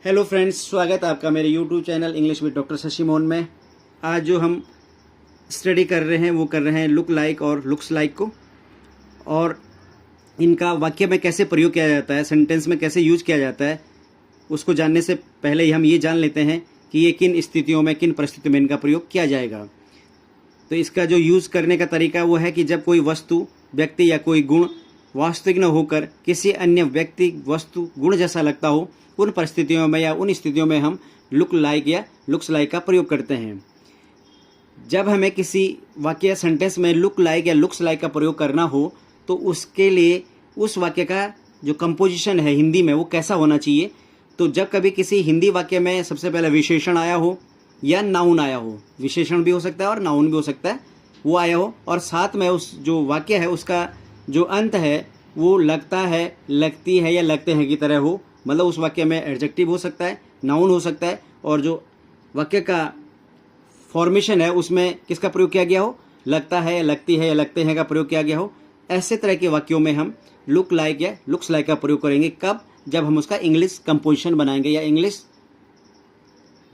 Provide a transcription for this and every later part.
Hello friends, स्वागत है आपका मेरे YouTube channel English with doctor Shashi Mohan में। आज जो हम स्टडी कर रहे हैं वो कर रहे हैं लुक लाइक और लुक्स लाइक को, और इनका वाक्य में कैसे प्रयोग किया जाता है, सेंटेंस में कैसे यूज किया जाता है, उसको जानने से पहले हम ये जान लेते हैं कि ये किन स्थितियों में, किन परिस्थितियों में इनका प्रयोग किया जाएगा। तो इसका जो यूज़ करने का तरीका वो है कि जब कोई वस्तु, व्यक्ति या कोई गुण वास्तविक न होकर किसी अन्य व्यक्ति, वस्तु, गुण जैसा लगता हो, उन परिस्थितियों में या उन स्थितियों में हम लुक लाइक या लुक्स लाइक का प्रयोग करते हैं। जब हमें किसी वाक्य या सेंटेंस में लुक लाइक या लुक्स लाइक का प्रयोग करना हो तो उसके लिए उस वाक्य का जो कंपोजिशन है हिंदी में वो कैसा होना चाहिए। तो जब कभी किसी हिंदी वाक्य में सबसे पहले विशेषण आया हो या नाउन आया हो, विशेषण भी हो सकता है और नाउन भी हो सकता है, वो आया हो, और साथ में उस जो वाक्य है उसका जो अंत है वो लगता है, लगती है या लगते हैं की तरह हो, मतलब उस वाक्य में एडजेक्टिव हो सकता है, नाउन हो सकता है, और जो वाक्य का फॉर्मेशन है उसमें किसका प्रयोग किया गया हो, लगता है, लगती है या लगते हैं का प्रयोग किया गया हो। ऐसे तरह के वाक्यों में हम लुक लाइक या लुक्स लाइक का प्रयोग करेंगे। कब? जब हम उसका इंग्लिश कंपोजिशन बनाएंगे या इंग्लिश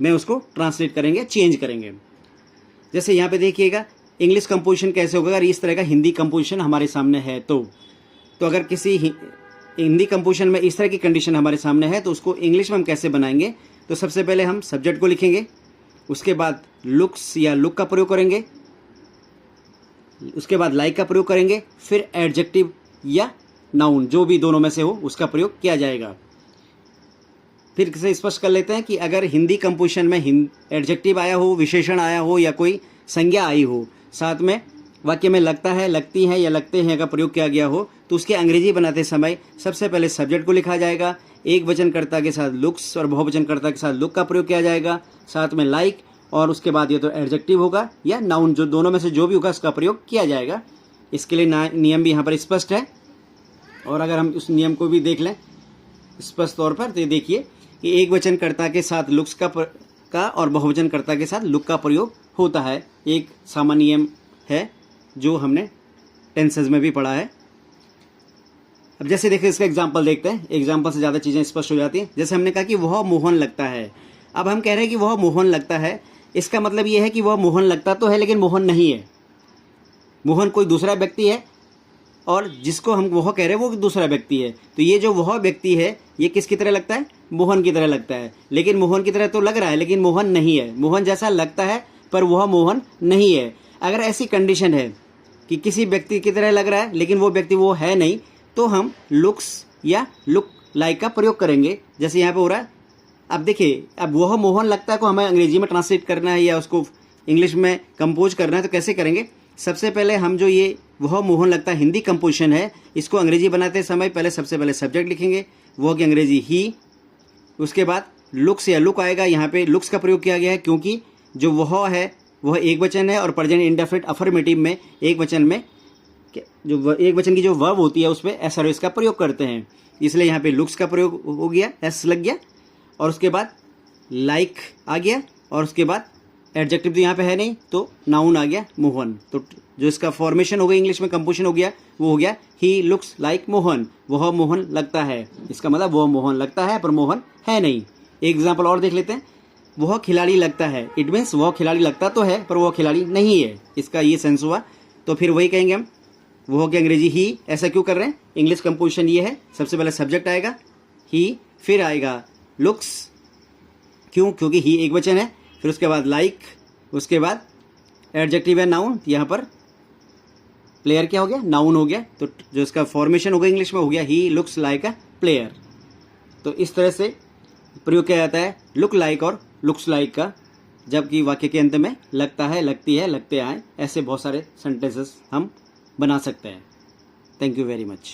में उसको ट्रांसलेट करेंगे, चेंज करेंगे। जैसे यहाँ पे देखिएगा इंग्लिश कंपोजिशन कैसे होगा अगर इस तरह का हिंदी कंपोजिशन हमारे सामने है तो अगर किसी हिंदी कंपोजिशन में इस तरह की कंडीशन हमारे सामने है तो उसको इंग्लिश में हम कैसे बनाएंगे। तो सबसे पहले हम सब्जेक्ट को लिखेंगे, उसके बाद लुक्स या लुक का प्रयोग करेंगे, उसके बाद लाइक का प्रयोग करेंगे, फिर एडजेक्टिव या नाउन जो भी दोनों में से हो उसका प्रयोग किया जाएगा। फिर से स्पष्ट कर लेते हैं कि अगर हिंदी कंपोजिशन में एडजेक्टिव आया हो, विशेषण आया हो या कोई संज्ञा आई हो, साथ में वाक्य में लगता है, लगती है या लगते हैं का प्रयोग किया गया हो, तो उसके अंग्रेजी बनाते समय सबसे पहले सब्जेक्ट को लिखा जाएगा, एक वचनकर्ता के साथ लुक्स और बहुवचनकर्ता के साथ लुक का प्रयोग किया जाएगा, साथ में लाइक, और उसके बाद ये तो एडजेक्टिव होगा या नाउन, जो दोनों में से जो भी होगा उसका प्रयोग किया जाएगा। इसके लिए नियम भी यहाँ पर स्पष्ट है, और अगर हम उस नियम को भी देख लें स्पष्ट तौर पर तो देखिए कि एक वचनकर्ता के साथ लुक्स का और बहुवचनकर्ता के साथ लुक का प्रयोग होता है। एक सामान्य नियम है जो हमने टेंसेस में भी पढ़ा है। अब जैसे देखिए इसका एग्जांपल देखते हैं, एग्जांपल से ज़्यादा चीज़ें स्पष्ट हो जाती हैं। जैसे हमने कहा कि वह मोहन लगता है, अब हम कह रहे हैं कि वह मोहन लगता है, इसका मतलब ये है कि वह मोहन लगता तो है लेकिन मोहन नहीं है। मोहन कोई दूसरा व्यक्ति है और जिसको हम वह कह रहे हैं वो दूसरा व्यक्ति है। तो ये जो वह व्यक्ति है ये किसकी तरह लगता है? मोहन की तरह लगता है, लेकिन मोहन की तरह तो लग रहा है लेकिन मोहन नहीं है। मोहन जैसा लगता है पर वह मोहन नहीं है। अगर ऐसी कंडीशन है कि किसी व्यक्ति की तरह लग रहा है लेकिन वो व्यक्ति वो है नहीं, तो हम लुक्स या लुक लाइक का प्रयोग करेंगे, जैसे यहाँ पे हो रहा है। अब देखिए, अब वह मोहन लगता है को हमें अंग्रेजी में ट्रांसलेट करना है या उसको इंग्लिश में कंपोज करना है, तो कैसे करेंगे? सबसे पहले हम जो ये वह मोहन लगता है हिंदी कंपोजिशन है, इसको अंग्रेजी बनाते समय पहले सबसे पहले सब्जेक्ट लिखेंगे, वह की अंग्रेजी ही, उसके बाद लुक्स या लुक आएगा। यहाँ पे लुक्स का प्रयोग किया गया है क्योंकि जो वह है वह एक वचन है और प्रेजेंट इंडेफिनिट अफर्मेटिव में एक वचन में जो एक वचन की जो वर्ब होती है उसमें एस और एस का प्रयोग करते हैं, इसलिए यहाँ पे लुक्स का प्रयोग हो गया, एस लग गया, और उसके बाद लाइक आ गया, और उसके बाद एडजेक्टिव तो यहाँ पे है नहीं तो नाउन आ गया मोहन। तो जो इसका फॉर्मेशन हो गया इंग्लिश में कंपोजिशन हो गया वो हो गया ही लुक्स लाइक मोहन, वह मोहन लगता है। इसका मतलब वह मोहन लगता है पर मोहन है नहीं। एक एग्जाम्पल और देख लेते हैं, वह खिलाड़ी लगता है, इट मीन्स वह खिलाड़ी लगता तो है पर वह खिलाड़ी नहीं है, इसका ये सेंस हुआ। तो फिर वही कहेंगे हम, वह की अंग्रेजी ही। ऐसा क्यों कर रहे हैं? इंग्लिश कंपोजिशन ये है, सबसे पहले सब्जेक्ट आएगा ही, फिर आएगा लुक्स, क्यों? क्योंकि ही एक वचन है, फिर उसके बाद लाइक, उसके बाद एडजेक्टिव है नाउन, यहाँ पर प्लेयर क्या हो गया? नाउन हो गया। तो जो इसका फॉर्मेशन हो गया इंग्लिश में हो गया he looks like a player. तो इस तरह से प्रयोग किया जाता है लुक लाइक और लुक्स लाइक का, जबकि वाक्य के अंत में लगता है, लगती है, लगते आए, ऐसे बहुत सारे सेंटेंसेस हम बना सकते हैं। Thank you very much.